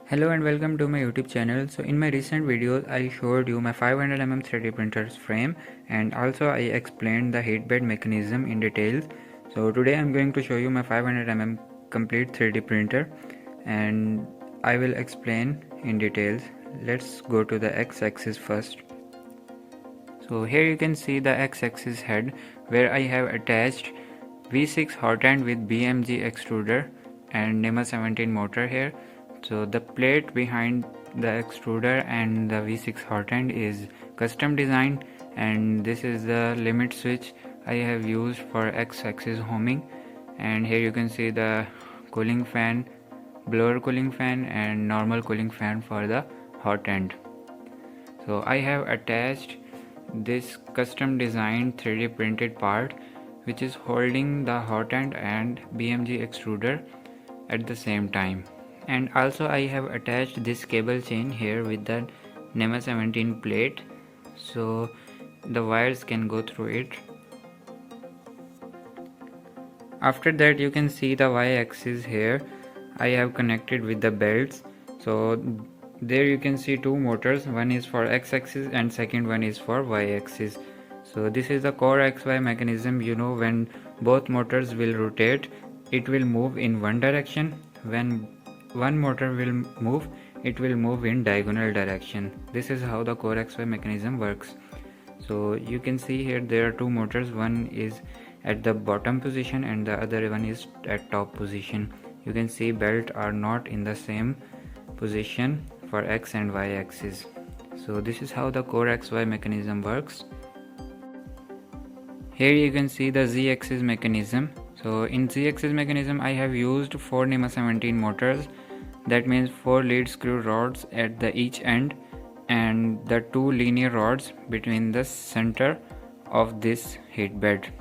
Hello and welcome to my YouTube channel. So in my recent videos I showed you my 500 mm 3D printer's frame and also I explained the heat bed mechanism in details. So today I'm going to show you my 500 mm complete 3D printer and I will explain in details. Let's go to the x-axis first. So here you can see the x-axis head where I have attached V6 Hotend with BMG extruder and NEMA 17 motor here. So the plate behind the extruder and the V6 Hotend is custom designed, and this is the limit switch I have used for x-axis homing. And here you can see the cooling fan, blower cooling fan and normal cooling fan for the hot end. So I have attached this custom designed 3D printed part which is holding the hot end and BMG extruder at the same time. And also I have attached this cable chain here with the NEMA 17 plate so the wires can go through it. After that you can see the y-axis here I have connected with the belts. So there you can see two motors, one is for x-axis and second one is for y-axis. So this is the core XY mechanism. When both motors will rotate, it will move in one direction. When one motor will move, it will move in diagonal direction. This is how the core XY mechanism works. So you can see here there are two motors, one is at the bottom position and the other one is at top position. You can see belt are not in the same position for x and y axis. So this is how the core XY mechanism works. Here you can see the Z axis mechanism. So in Z axis mechanism I have used 4 NEMA 17 motors, that means 4 lead screw rods at the each end and the 2 linear rods between the center of this heat bed.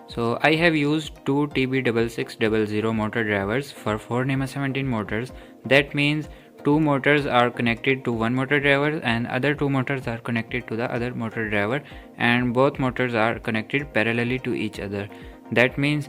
So I have used 2 TB6600 motor drivers for 4 NEMA 17 motors. That means 2 motors are connected to one motor driver and other 2 motors are connected to the other motor driver, and both motors are connected parallelly to each other. That means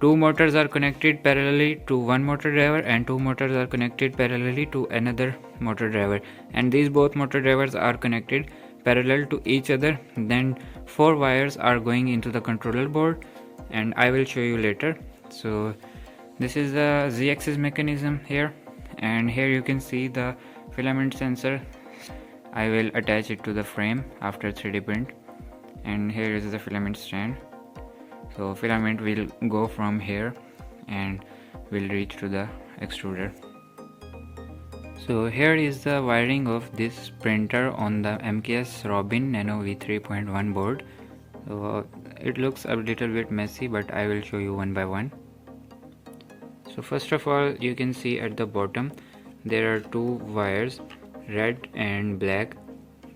2 motors are connected parallelly to one motor driver and 2 motors are connected parallelly to another motor driver, and these both motor drivers are connected parallel to each other. Then 4 wires are going into the controller board and I will show you later. So this is the Z-axis mechanism here, and here you can see the filament sensor. I will attach it to the frame after 3D print, and here is the filament stand. So filament will go from here and will reach to the extruder. So here is the wiring of this printer on the MKS Robin Nano V3.1 board. So it looks a little bit messy, but I will show you one by one. So first of all, you can see at the bottom there are two wires, red and black.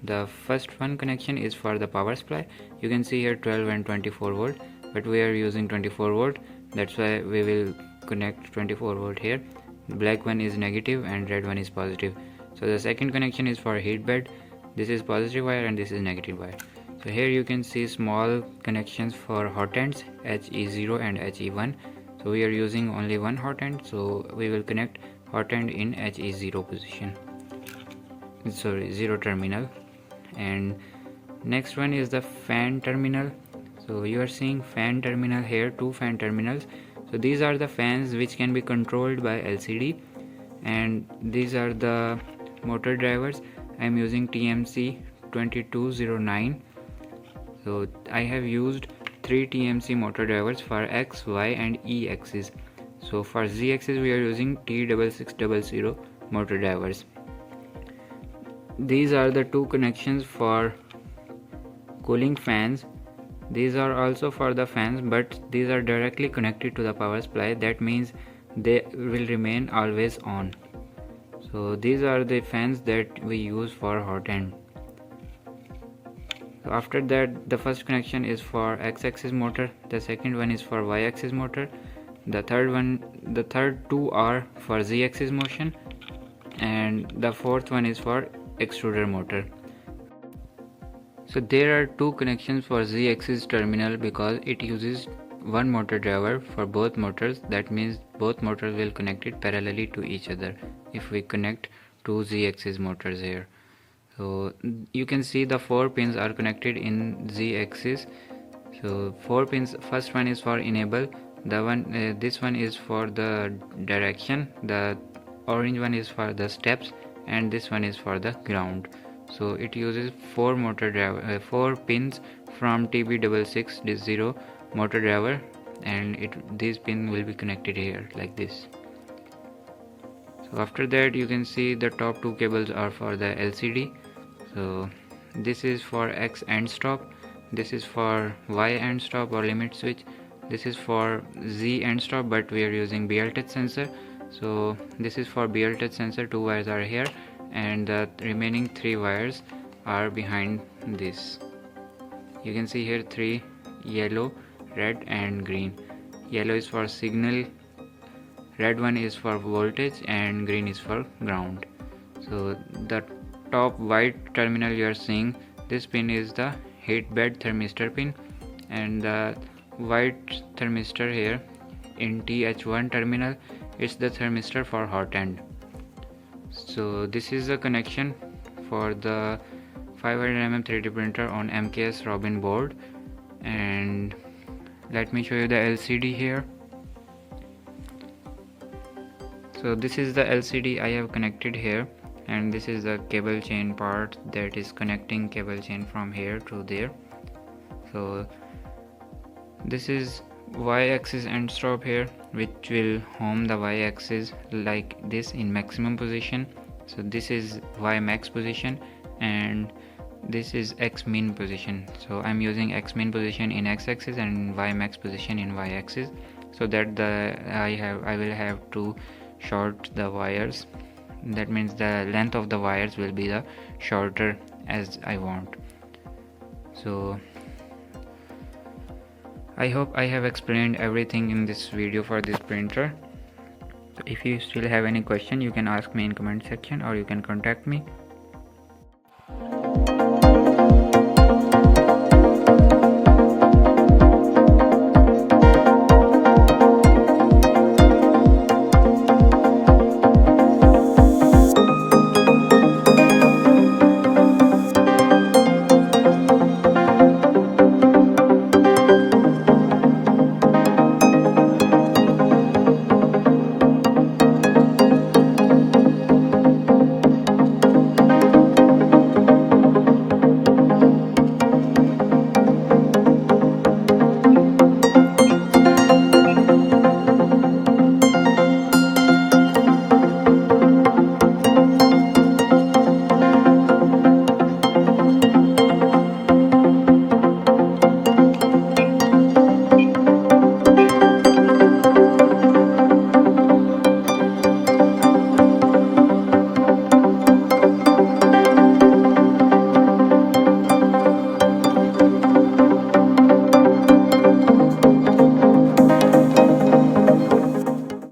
The first one connection is for the power supply. You can see here 12 and 24 volt, but we are using 24 volt, that's why we will connect 24 volt here. The black one is negative and red one is positive. So the second connection is for heat bed. This is positive wire and this is negative wire. So here you can see small connections for hot ends, HE0 and HE1. So we are using only one hot end, so we will connect hot end in HE0 position, sorry, 0 terminal. And next one is the fan terminal. So you are seeing fan terminal here, two fan terminals. So these are the fans which can be controlled by LCD, and these are the motor drivers. I am using TMC 2209. So I have used 3 TMC motor drivers for X, Y and E axis. So for Z axis we are using T6600 motor drivers. These are the two connections for cooling fans. These are also for the fans, but these are directly connected to the power supply. That means they will remain always on. So these are the fans that we use for hot end. So after that, the first connection is for x-axis motor, the second one is for y-axis motor, the third two are for z-axis motion, and the fourth one is for extruder motor. So there are two connections for z-axis terminal because it uses one motor driver for both motors. That means both motors will connect it parallelly to each other if we connect two Z-axis motors here. So you can see the 4 pins are connected in Z-axis. So 4 pins, first one is for enable, this one is for the direction, the orange one is for the steps, and this one is for the ground. So it uses 4 pins from TB660 motor driver, and these pins will be connected here like this. So after that you can see the top 2 cables are for the LCD. So this is for X end stop, this is for Y end stop or limit switch, this is for Z end stop, but we are using BL touch sensor. So this is for BL touch sensor, 2 wires are here and the remaining 3 wires are behind this. You can see here 3: yellow, red and green. Yellow is for signal, red one is for voltage, and green is for ground. So the top white terminal you are seeing, this pin is the heat bed thermistor pin, and the white thermistor here in TH1 terminal, it's the thermistor for Hotend. So this is the connection for the 500mm 3D printer on MKS Robin board, and let me show you the LCD here. So this is the LCD I have connected here, and this is the cable chain part that is connecting cable chain from here to there. So this is Y-axis end stop here, which will home the Y-axis like this in maximum position. So this is Y max position and this is X min position. So I'm using X min position in X-axis and Y max position in Y-axis, so that I will have to short the wires. That means the length of the wires will be the shorter as I want. So I hope I have explained everything in this video for this printer. If you still have any question, you can ask me in comment section or you can contact me.